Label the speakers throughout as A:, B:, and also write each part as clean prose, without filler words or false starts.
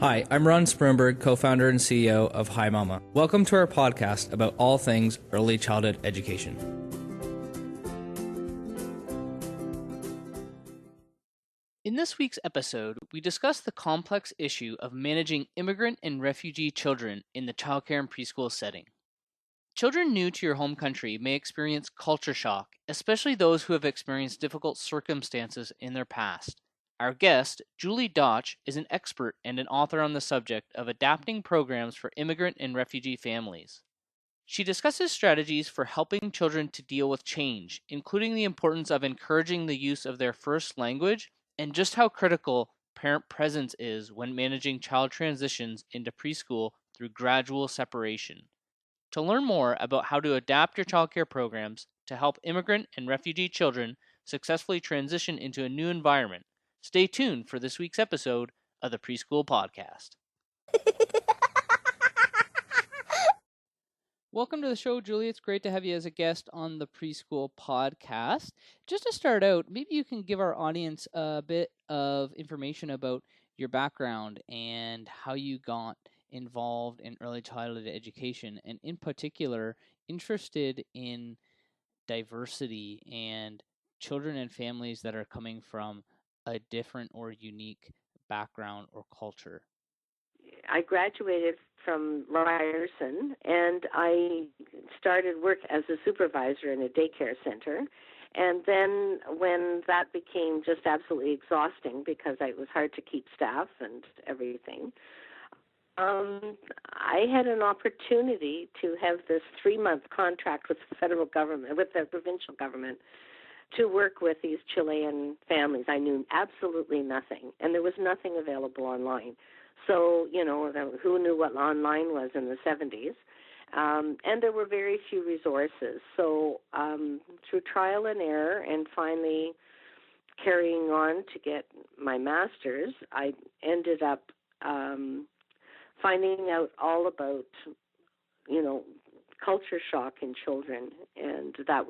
A: Hi, I'm Ron Spurnberg, co-founder and CEO of Hi Mama. Welcome to our podcast about all things early childhood education.
B: In this week's episode, we discuss the complex issue of managing immigrant and refugee children in the childcare and preschool setting. Children new to your home country may experience culture shock, especially those who have experienced difficult circumstances in their past. Our guest, Julie Dotsch, is an expert and an author on the subject of adapting programs for immigrant and refugee families. She discusses strategies for helping children to deal with change, including the importance of encouraging the use of their first language and just how critical parent presence is when managing child transitions into preschool through gradual separation. To learn more about how to adapt your childcare programs to help immigrant and refugee children successfully transition into a new environment, stay tuned for this week's episode of the Preschool Podcast. Welcome to the show, Julie. It's great to have you as a guest on the Preschool Podcast. Just to start out, maybe you can give our audience a bit of information about your background and how you got involved in early childhood education, and in particular, interested in diversity and children and families that are coming from a different or unique background or culture.
C: I graduated from Ryerson, and I started work as a supervisor in a daycare center. And then when that became just absolutely exhausting because it was hard to keep staff and everything, I had an opportunity to have this 3-month contract with the federal government, with the provincial government, to work with these Chilean families. I knew absolutely nothing, and there was nothing available online. So, who knew what online was in the 70s? And there were very few resources. So through trial and error and finally carrying on to get my master's, I ended up finding out all about, culture shock in children, and that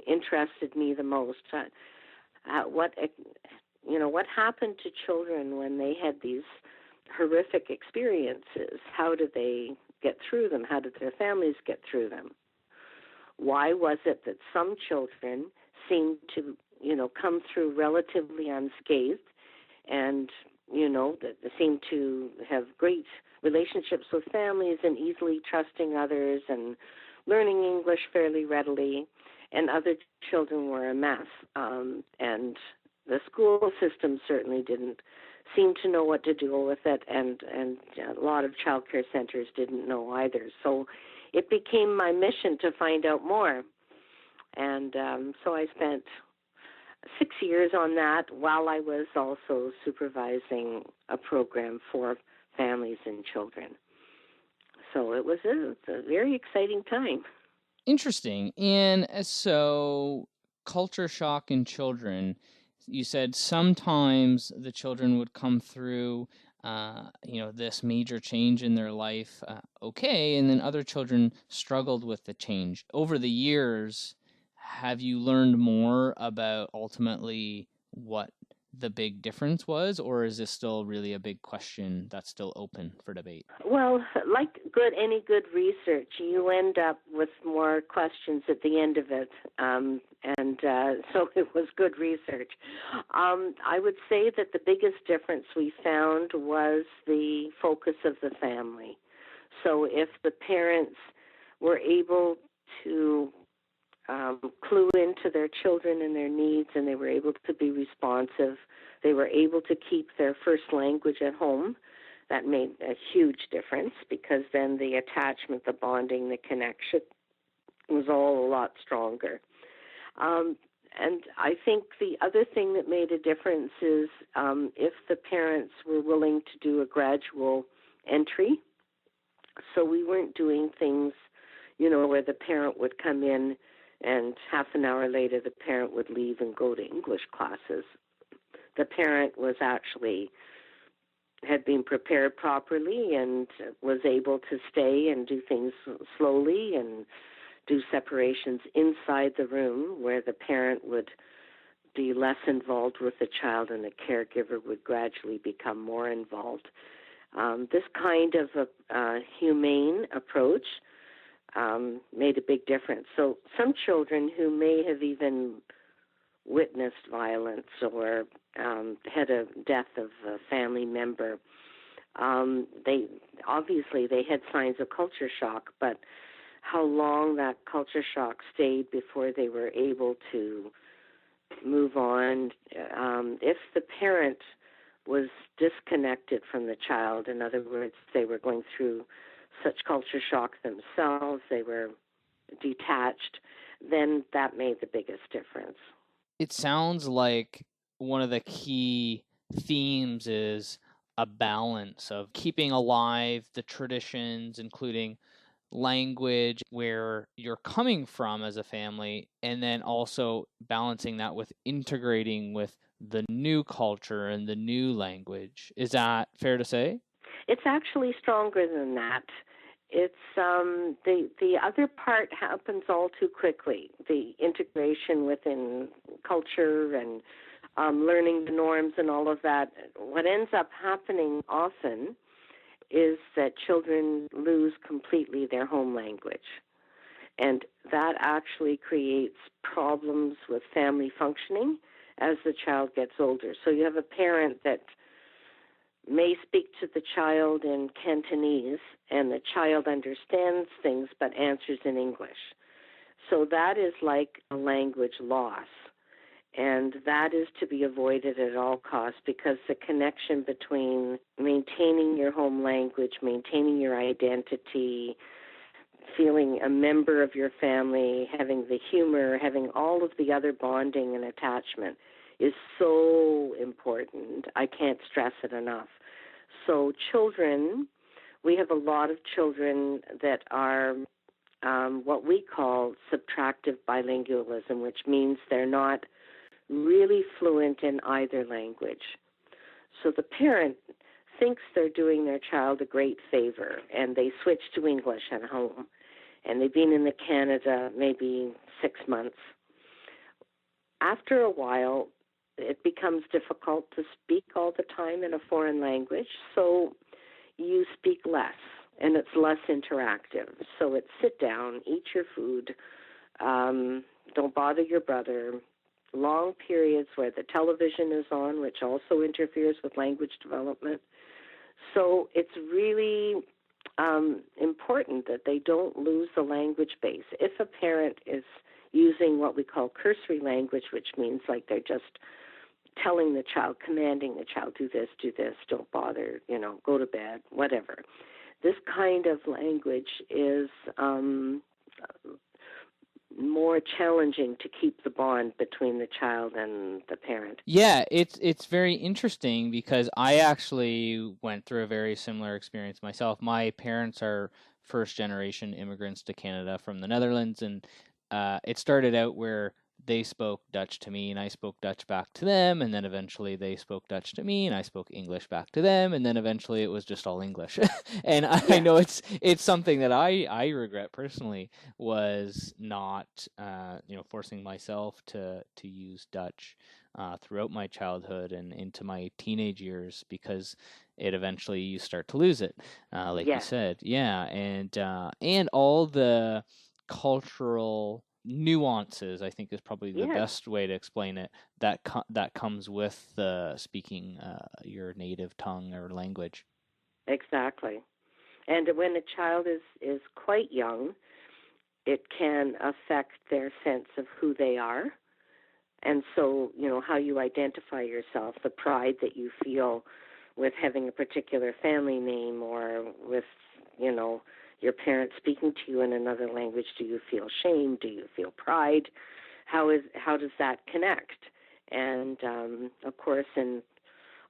C: interested me the most. What happened to children when they had these horrific experiences? How did they get through them? How did their families get through them? Why was it that some children seemed to, come through relatively unscathed and, that they seemed to have great relationships with families and easily trusting others and learning English fairly readily, and other children were a mess. And the school system certainly didn't seem to know what to do with it, and a lot of child care centers didn't know either. So it became my mission to find out more. And so I spent 6 years on that while I was also supervising a program for families and children. So it was a very exciting time.
B: Interesting. And so culture shock in children, you said sometimes the children would come through, this major change in their life, okay, and then other children struggled with the change. Over the years, have you learned more about ultimately what the big difference was, or is this still really a big question that's still open for debate?
C: Well, like any good research, you end up with more questions at the end of it, so it was good research. I would say that the biggest difference we found was the focus of the family. So if the parents were able to clue into their children and their needs, and they were able to be responsive, they were able to keep their first language at home, that made a huge difference, because then the attachment, the bonding, the connection was all a lot stronger. And I think the other thing that made a difference is if the parents were willing to do a gradual entry. So we weren't doing things, where the parent would come in and half an hour later the parent would leave and go to English classes. The parent had been prepared properly and was able to stay and do things slowly and do separations inside the room, where the parent would be less involved with the child and the caregiver would gradually become more involved. This kind of a humane approach made a big difference. So some children who may have even witnessed violence or had a death of a family member, they had signs of culture shock, but how long that culture shock stayed before they were able to move on. If the parent was disconnected from the child, in other words, they were going through such culture shock themselves, they were detached, then that made the biggest difference.
B: It sounds like one of the key themes is a balance of keeping alive the traditions, including language, where you're coming from as a family, and then also balancing that with integrating with the new culture and the new language. Is that fair to say?
C: It's actually stronger than that. It's the other part happens all too quickly. The integration within culture and learning the norms and all of that. What ends up happening often is that children lose completely their home language. And that actually creates problems with family functioning as the child gets older. So you have a parent that may speak to the child in Cantonese, and the child understands things but answers in English. So that is like a language loss. And that is to be avoided at all costs, because the connection between maintaining your home language, maintaining your identity, feeling a member of your family, having the humor, having all of the other bonding and attachment is so important. I can't stress it enough. So children, we have a lot of children that are what we call subtractive bilingualism, which means they're not really fluent in either language. So the parent thinks they're doing their child a great favor, and they switch to English at home, and they've been in Canada maybe 6 months. After a while, it becomes difficult to speak all the time in a foreign language, so you speak less, and it's less interactive. So it's sit down, eat your food, don't bother your brother, long periods where the television is on, which also interferes with language development. So it's really important that they don't lose the language base. If a parent is using what we call cursory language, which means like they're just telling the child, commanding the child, do this, don't bother, go to bed, whatever. This kind of language is more challenging to keep the bond between the child and the parent.
B: Yeah, it's very interesting because I actually went through a very similar experience myself. My parents are first-generation immigrants to Canada from the Netherlands, and it started out where they spoke Dutch to me and I spoke Dutch back to them, and then eventually they spoke Dutch to me and I spoke English back to them, and then eventually it was just all English. And I know it's something that I regret personally, was not forcing myself to use Dutch throughout my childhood and into my teenage years, because it eventually you start to lose it, like you said. Yeah, and all the cultural nuances, I think, is probably the best way to explain it, that comes with speaking your native tongue or language.
C: Exactly. And when a child is quite young, it can affect their sense of who they are. And so, how you identify yourself, the pride that you feel with having a particular family name, or with, your parents speaking to you in another language. Do you feel shame? Do you feel pride? How does that connect? And of course, in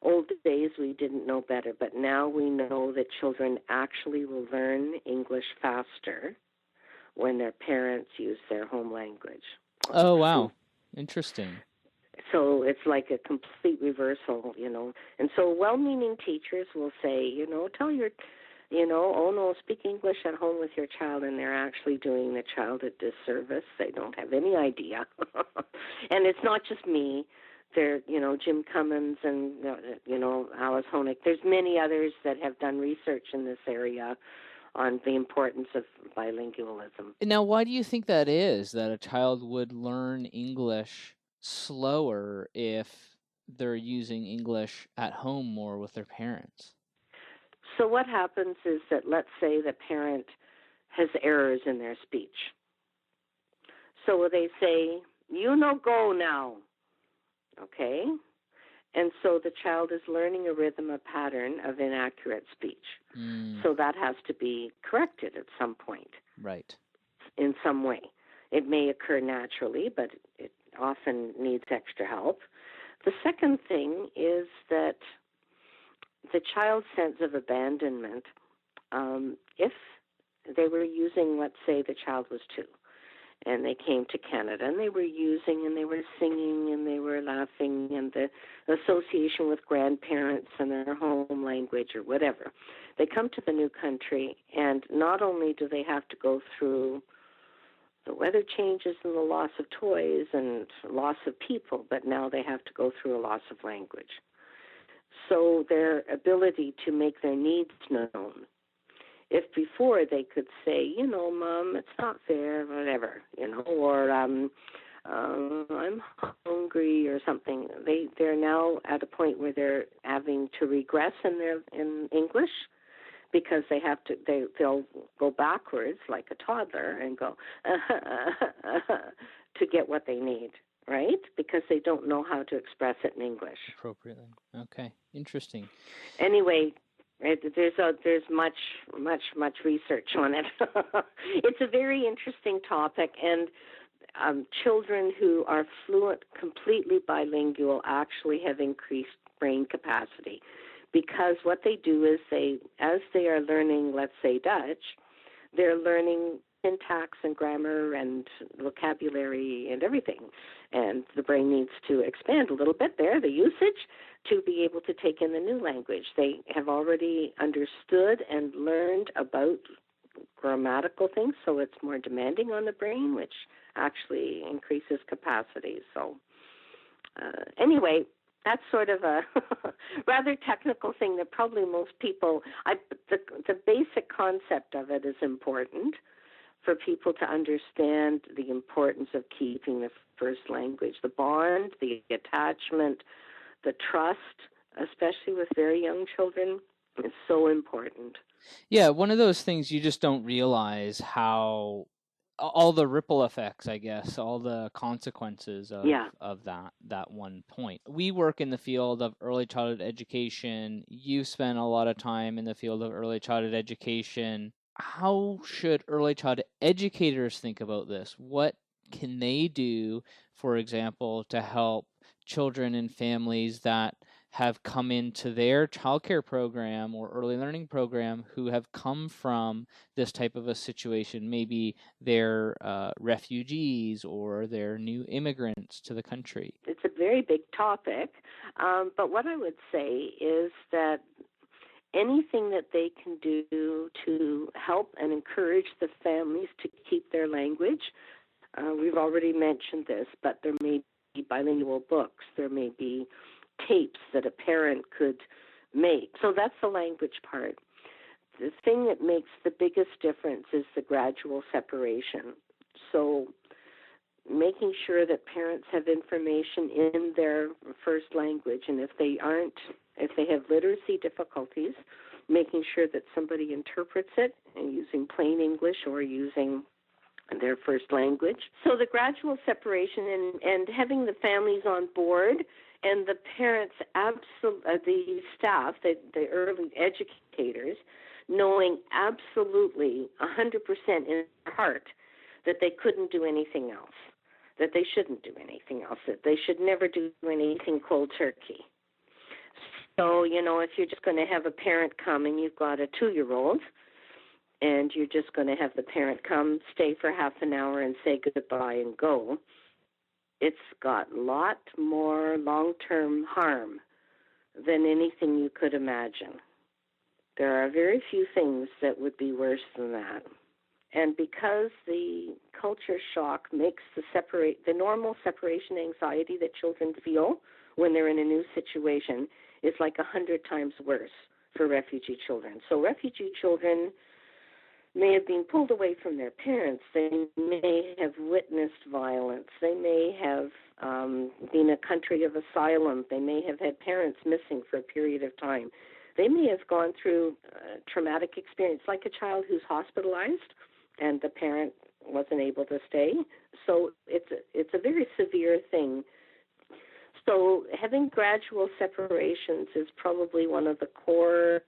C: old days, we didn't know better, but now we know that children actually will learn English faster when their parents use their home language.
B: Oh, wow. Interesting.
C: So it's like a complete reversal, And so well-meaning teachers will say, tell your oh no, speak English at home with your child, and they're actually doing the child a disservice. They don't have any idea. And it's not just me. There, Jim Cummins and, Alice Honig. There's many others that have done research in this area on the importance of bilingualism.
B: Now, why do you think that is, that a child would learn English slower if they're using English at home more with their parents?
C: So what happens is that, let's say the parent has errors in their speech. So they say, go now, okay? And so the child is learning a rhythm, a pattern of inaccurate speech. So that has to be corrected at some point.
B: Right.
C: In some way. It may occur naturally, but it often needs extra help. The second thing is that the child's sense of abandonment, if they were using, let's say the child was 2, and they came to Canada, and they were using, and they were singing, and they were laughing, and the association with grandparents and their home language or whatever. They come to the new country, and not only do they have to go through the weather changes and the loss of toys and loss of people, but now they have to go through a loss of language. So their ability to make their needs known. If before they could say, Mom, it's not fair, whatever, or I'm hungry or something, they're now at a point where they're having to regress in English, because they'll go backwards like a toddler and go to get what they need, right? Because they don't know how to express it in English
B: appropriately. Okay, interesting.
C: Anyway, there's much research on it. It's a very interesting topic, and children who are fluent, completely bilingual, actually have increased brain capacity, because what they do is as they are learning, let's say Dutch, they're learning syntax and grammar and vocabulary and everything. And the brain needs to expand a little bit there, the usage, to be able to take in the new language. They have already understood and learned about grammatical things, so it's more demanding on the brain, which actually increases capacity. So anyway, that's sort of a rather technical thing that probably most people, the basic concept of it is important for people to understand the importance of keeping the first language. The bond, the attachment, the trust, especially with very young children, is so important.
B: Yeah, one of those things you just don't realize how all the ripple effects, I guess, all the consequences of that one point. We work in the field of early childhood education. You spent a lot of time in the field of early childhood education. How should early childhood educators think about this? What can they do, for example, to help children and families that have come into their childcare program or early learning program who have come from this type of a situation? Maybe they're refugees or they're new immigrants to the country.
C: It's a very big topic, but what I would say is that anything that they can do to help and encourage the families to keep their language, we've already mentioned this, but there may be bilingual books, there may be tapes that a parent could make. So that's the language part. The thing that makes the biggest difference is the gradual separation. So making sure that parents have information in their first language, and if they have literacy difficulties, making sure that somebody interprets it and using plain English or using their first language. So the gradual separation and having the families on board and the parents, the staff, the early educators, knowing absolutely 100% in their heart that they couldn't do anything else, that they shouldn't do anything else, that they should never do anything cold turkey. So, if you're just going to have a parent come and you've got a 2-year-old, and you're just going to have the parent come, stay for half an hour and say goodbye and go, it's got a lot more long-term harm than anything you could imagine. There are very few things that would be worse than that. And because the culture shock makes the normal separation anxiety that children feel when they're in a new situation is like 100 times worse for refugee children. So refugee children may have been pulled away from their parents. They may have witnessed violence. They may have been a country of asylum. They may have had parents missing for a period of time. They may have gone through a traumatic experience, like a child who's hospitalized and the parent wasn't able to stay. So it's a very severe thing. So having gradual separations is probably one of the core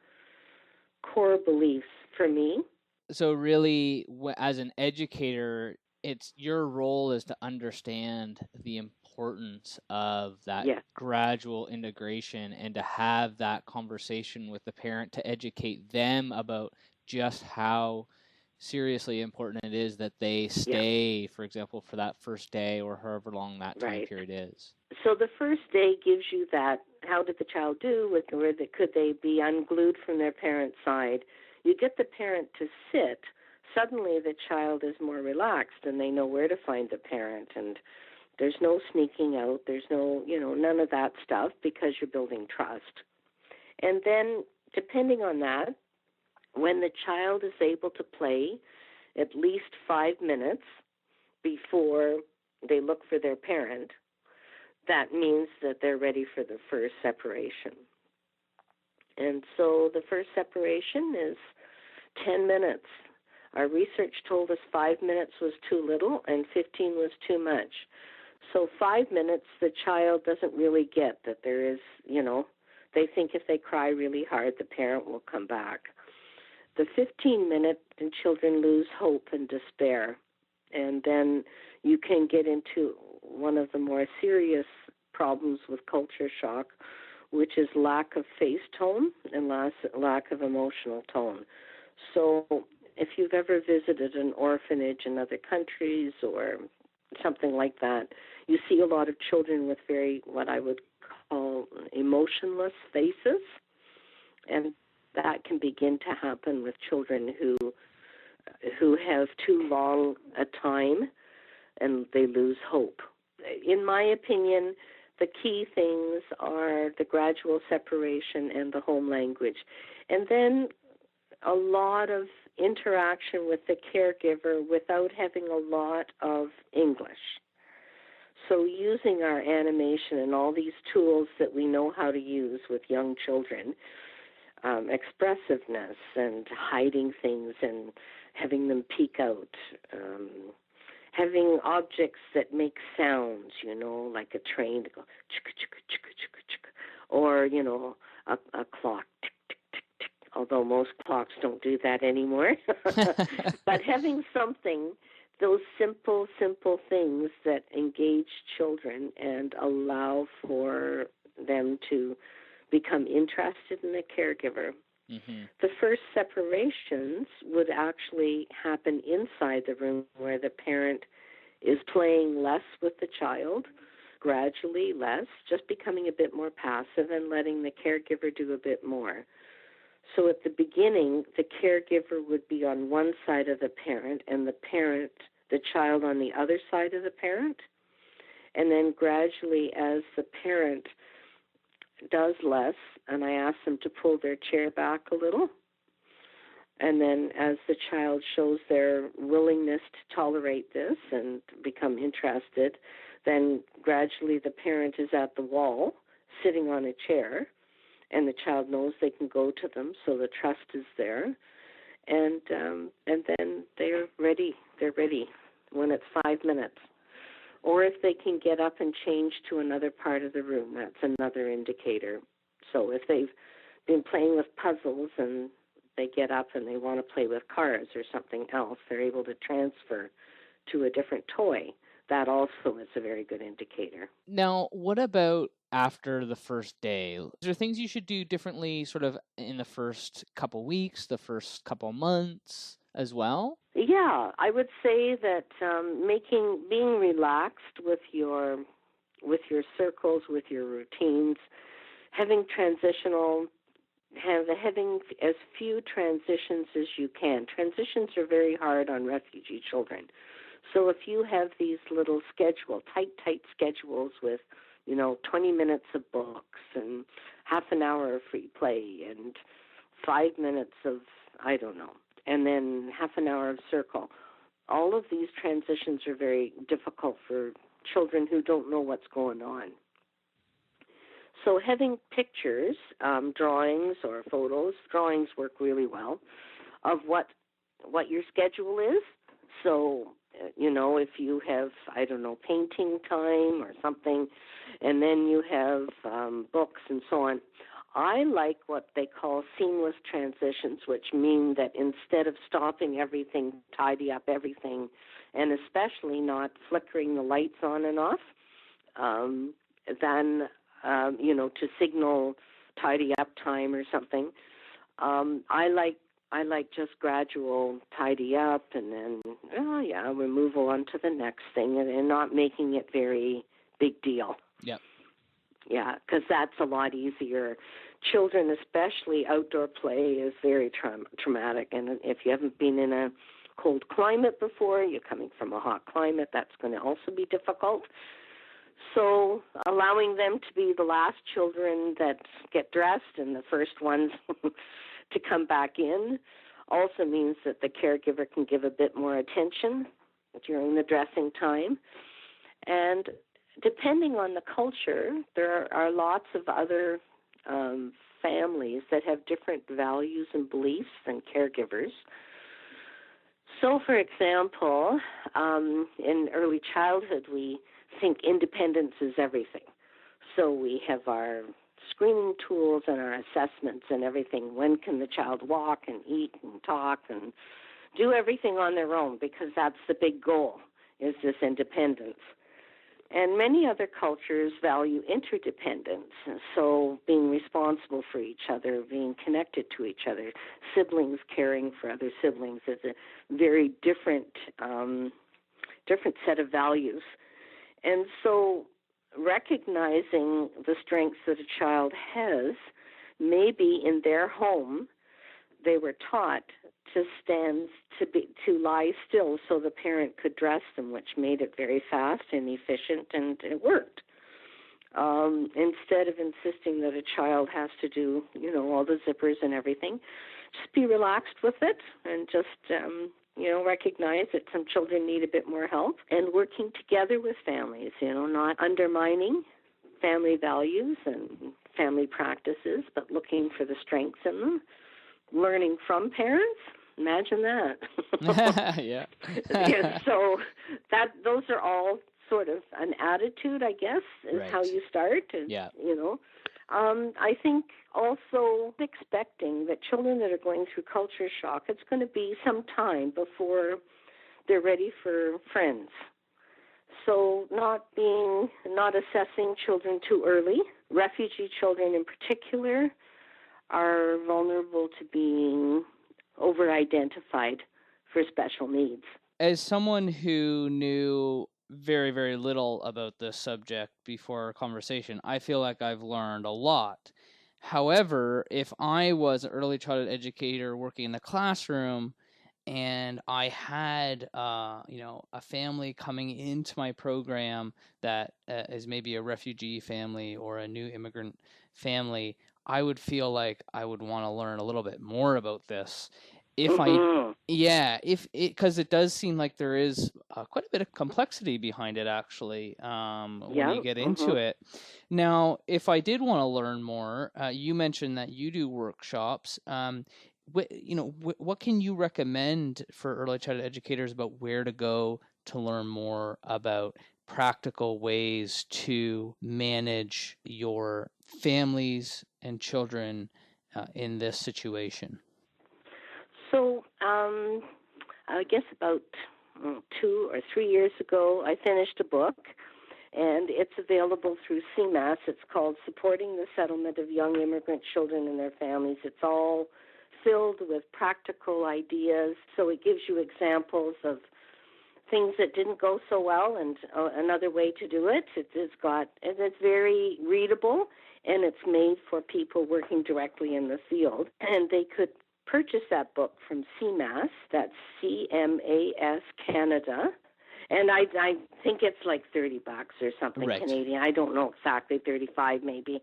C: beliefs for me.
B: So really, as an educator, it's your role is to understand the importance of that gradual integration and to have that conversation with the parent to educate them about just how seriously important it is that they stay, for example, for that first day or however long that time period is.
C: So the first day gives you that, how did the child do? Could they be unglued from their parent's side? You get the parent to sit. Suddenly the child is more relaxed and they know where to find the parent, and there's no sneaking out. There's no, none of that stuff because you're building trust. And then depending on that, when the child is able to play at least 5 minutes before they look for their parent, that means that they're ready for the first separation. And so the first separation is 10 minutes. Our research told us 5 minutes was too little and 15 was too much. So 5 minutes, the child doesn't really get that there is, they think if they cry really hard, the parent will come back. The 15-minute, and children lose hope and despair. And then you can get into one of the more serious problems with culture shock, which is lack of face tone and lack of emotional tone. So if you've ever visited an orphanage in other countries or something like that, you see a lot of children with very, what I would call, emotionless faces. And that can begin to happen with children who have too long a time and they lose hope. In my opinion, the key things are the gradual separation and the home language. And then a lot of interaction with the caregiver without having a lot of English. So using our animation and all these tools that we know how to use with young children, expressiveness and hiding things and having them peek out, having objects that make sounds, like a train to go chicka chicka chicka chicka chicka, or a clock tick tick tick tick. Although most clocks don't do that anymore, but having something, those simple things that engage children and allow for them to become interested in the caregiver. Mm-hmm. The first separations would actually happen inside the room where the parent is playing less with the child, gradually less, just becoming a bit more passive and letting the caregiver do a bit more. So at the beginning, the caregiver would be on one side of the parent and the child on the other side of the parent. And then gradually as the parent does less, and I ask them to pull their chair back a little. And then as the child shows their willingness to tolerate this and become interested, then gradually the parent is at the wall, sitting on a chair, and the child knows they can go to them, so the trust is there. And then they're ready. They're ready when it's 5 minutes. Or if they can get up and change to another part of the room, that's another indicator. So if they've been playing with puzzles and they get up and they want to play with cars or something else, they're able to transfer to a different toy. That also is a very good indicator.
B: Now, what about after the first day? Is there things you should do differently sort of in the first couple weeks, the first couple months as well?
C: Yeah, I would say that being relaxed with your circles, with your routines, having transitional having as few transitions as you can. Transitions are very hard on refugee children. So if you have these little tight schedules with, 20 minutes of books and half an hour of free play and 5 minutes of, I don't know, and then half an hour of circle, all of these transitions are very difficult for children who don't know what's going on. So having pictures, drawings or photos, drawings work really well, of what your schedule is. So, if you have, I don't know, painting time or something, and then you have books and so on, I like what they call seamless transitions, which mean that instead of stopping everything, tidy up everything, and especially not flickering the lights on and off, then to signal tidy up time or something. I like just gradual tidy up and then, we move on to the next thing and not making it very big deal.
B: Yep.
C: Yeah, because that's a lot easier. Children, especially outdoor play, is very traumatic. And if you haven't been in a cold climate before, you're coming from a hot climate, that's going to also be difficult. So allowing them to be the last children that get dressed and the first ones to come back in also means that the caregiver can give a bit more attention during the dressing time. And depending on the culture, there are lots of other families that have different values and beliefs than caregivers. So, for example, in early childhood, we think independence is everything. So we have our screening tools and our assessments and everything. When can the child walk and eat and talk and do everything on their own? Because that's the big goal, is this independence. And many other cultures value interdependence, so being responsible for each other, being connected to each other, siblings caring for other siblings is a very different set of values. And so recognizing the strengths that a child has, maybe in their home they were taught to lie still so the parent could dress them, which made it very fast and efficient, and it worked. Instead of insisting that a child has to do, all the zippers and everything, just be relaxed with it and just, recognize that some children need a bit more help, and working together with families, not undermining family values and family practices, but looking for the strengths in them. Learning from parents, imagine that.
B: Yeah.
C: Yeah. So those are all sort of an attitude, I guess, is
B: Right.
C: how you start. And,
B: Yeah.
C: I think also expecting that children that are going through culture shock, it's going to be some time before they're ready for friends. So not assessing children too early. Refugee children in particular are vulnerable to being over-identified for special needs.
B: As someone who knew very, very little about this subject before our conversation, I feel like I've learned a lot. However, if I was an early childhood educator working in the classroom and I had, a family coming into my program that is maybe a refugee family or a new immigrant family, I would feel like I would want to learn a little bit more about this. Because it does seem like there is quite a bit of complexity behind it, actually, when you get into it. Now, if I did want to learn more, you mentioned that you do workshops. What can you recommend for early childhood educators about where to go to learn more about practical ways to manage your families and children in this situation?
C: So I guess about 2 or 3 years ago, I finished a book, and it's available through CMAS. It's called Supporting the Settlement of Young Immigrant Children and Their Families. It's all filled with practical ideas, so it gives you examples of things that didn't go so well and another way to do it. It's very readable, and it's made for people working directly in the field. And they could purchase that book from CMAS, that's CMAS Canada. And I think it's like $30 or something
B: Right.
C: Canadian. I don't know exactly, 35 maybe.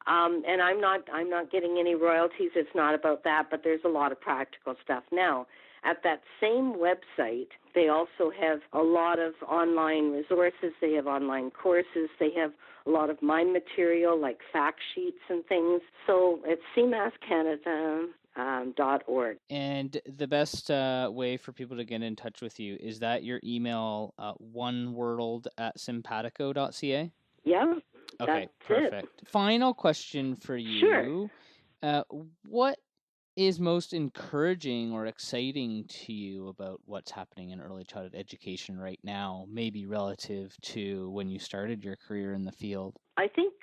C: And I'm not getting any royalties. It's not about that, but there's a lot of practical stuff. Now, at that same website, they also have a lot of online resources. They have online courses. They have a lot of mind material like fact sheets and things. So it's cmascanada.org.
B: And the best way for people to get in touch with you, is that your email, oneworld@simpatico.ca?
C: Yeah.
B: Okay,
C: That's
B: perfect.
C: it.
B: Final question for you.
C: Sure.
B: What is most encouraging or exciting to you about what's happening in early childhood education right now, maybe relative to when you started your career in the field?
C: I think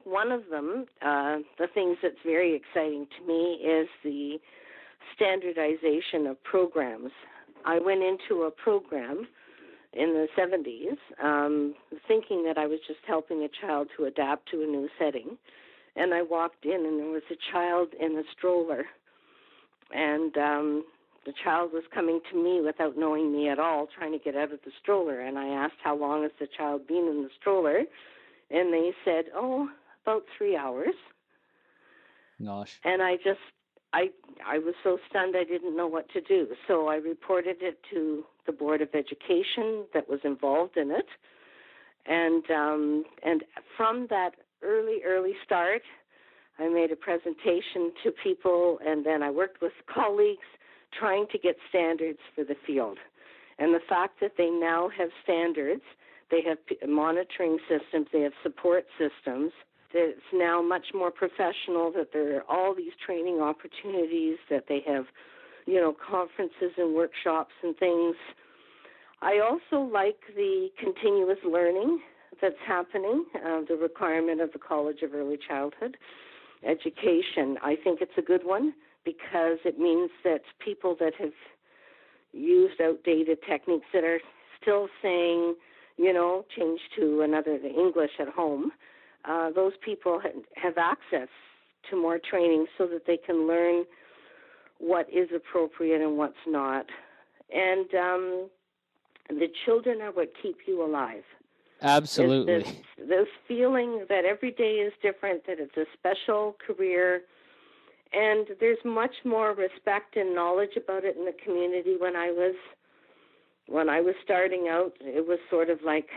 C: one of them, the things that's very exciting to me, is the standardization of programs. I went into a program in the 70s, thinking that I was just helping a child to adapt to a new setting. And I walked in, and there was a child in a stroller. And the child was coming to me without knowing me at all, trying to get out of the stroller. And I asked, how long has the child been in the stroller? And they said, about 3 hours.
B: Gosh.
C: And I was so stunned I didn't know what to do. So I reported it to the Board of Education that was involved in it. And from that early start, I made a presentation to people, and then I worked with colleagues trying to get standards for the field. And the fact that they now have standards, they have monitoring systems, they have support systems, that it's now much more professional, that there are all these training opportunities, that they have, conferences and workshops and things. I also like the continuous learning that's happening, the requirement of the College of Early Childhood Education. I think it's a good one because it means that people that have used outdated techniques that are still saying, change to the English at home, those people have access to more training so that they can learn what is appropriate and what's not. And the children are what keep you alive.
B: Absolutely.
C: This feeling that every day is different, that it's a special career, and there's much more respect and knowledge about it in the community. When I was starting out, it was sort of like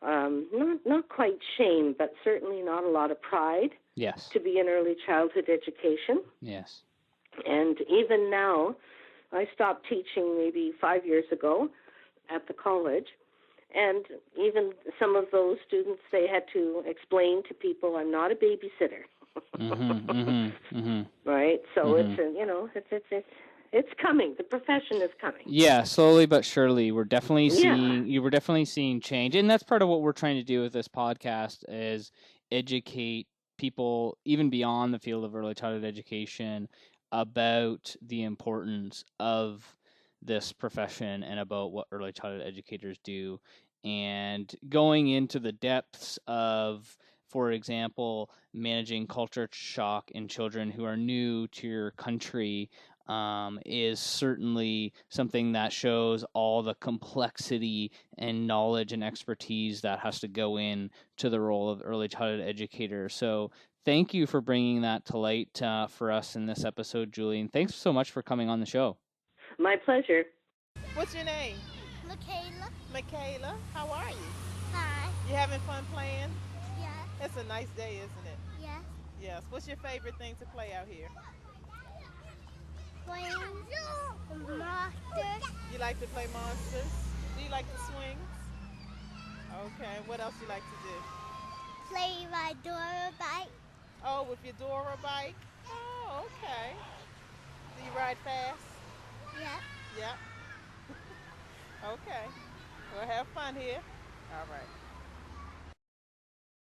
C: not quite shame, but certainly not a lot of pride.
B: Yes.
C: To be in early childhood education.
B: Yes.
C: And even now, I stopped teaching maybe 5 years ago at the college. And even some of those students, they had to explain to people, I'm not a babysitter. Right? So it's coming. The profession is coming.
B: Yeah, slowly but surely. You were definitely seeing change. And that's part of what we're trying to do with this podcast, is educate people, even beyond the field of early childhood education, about the importance of this profession and about what early childhood educators do, and going into the depths of, for example, managing culture shock in children who are new to your country is certainly something that shows all the complexity and knowledge and expertise that has to go in to the role of early childhood educator. So thank you for bringing that to light for us in this episode, Julie. And thanks so much for coming on the show.
C: My pleasure.
D: What's your name?
E: Michaela.
D: Michaela. How are you?
E: Hi.
D: You having fun playing?
E: Yes.
D: It's a nice day, isn't it?
E: Yes.
D: Yes. What's your favorite thing to play out here?
E: Playing monsters.
D: You like to play monsters? Do you like the swings? Okay. What else you like to do?
E: Play my Dora bike.
D: Oh, with your Dora bike? Oh, okay. Do you ride fast?
E: Yep.
D: Yep. Okay. Well, have fun here. All right.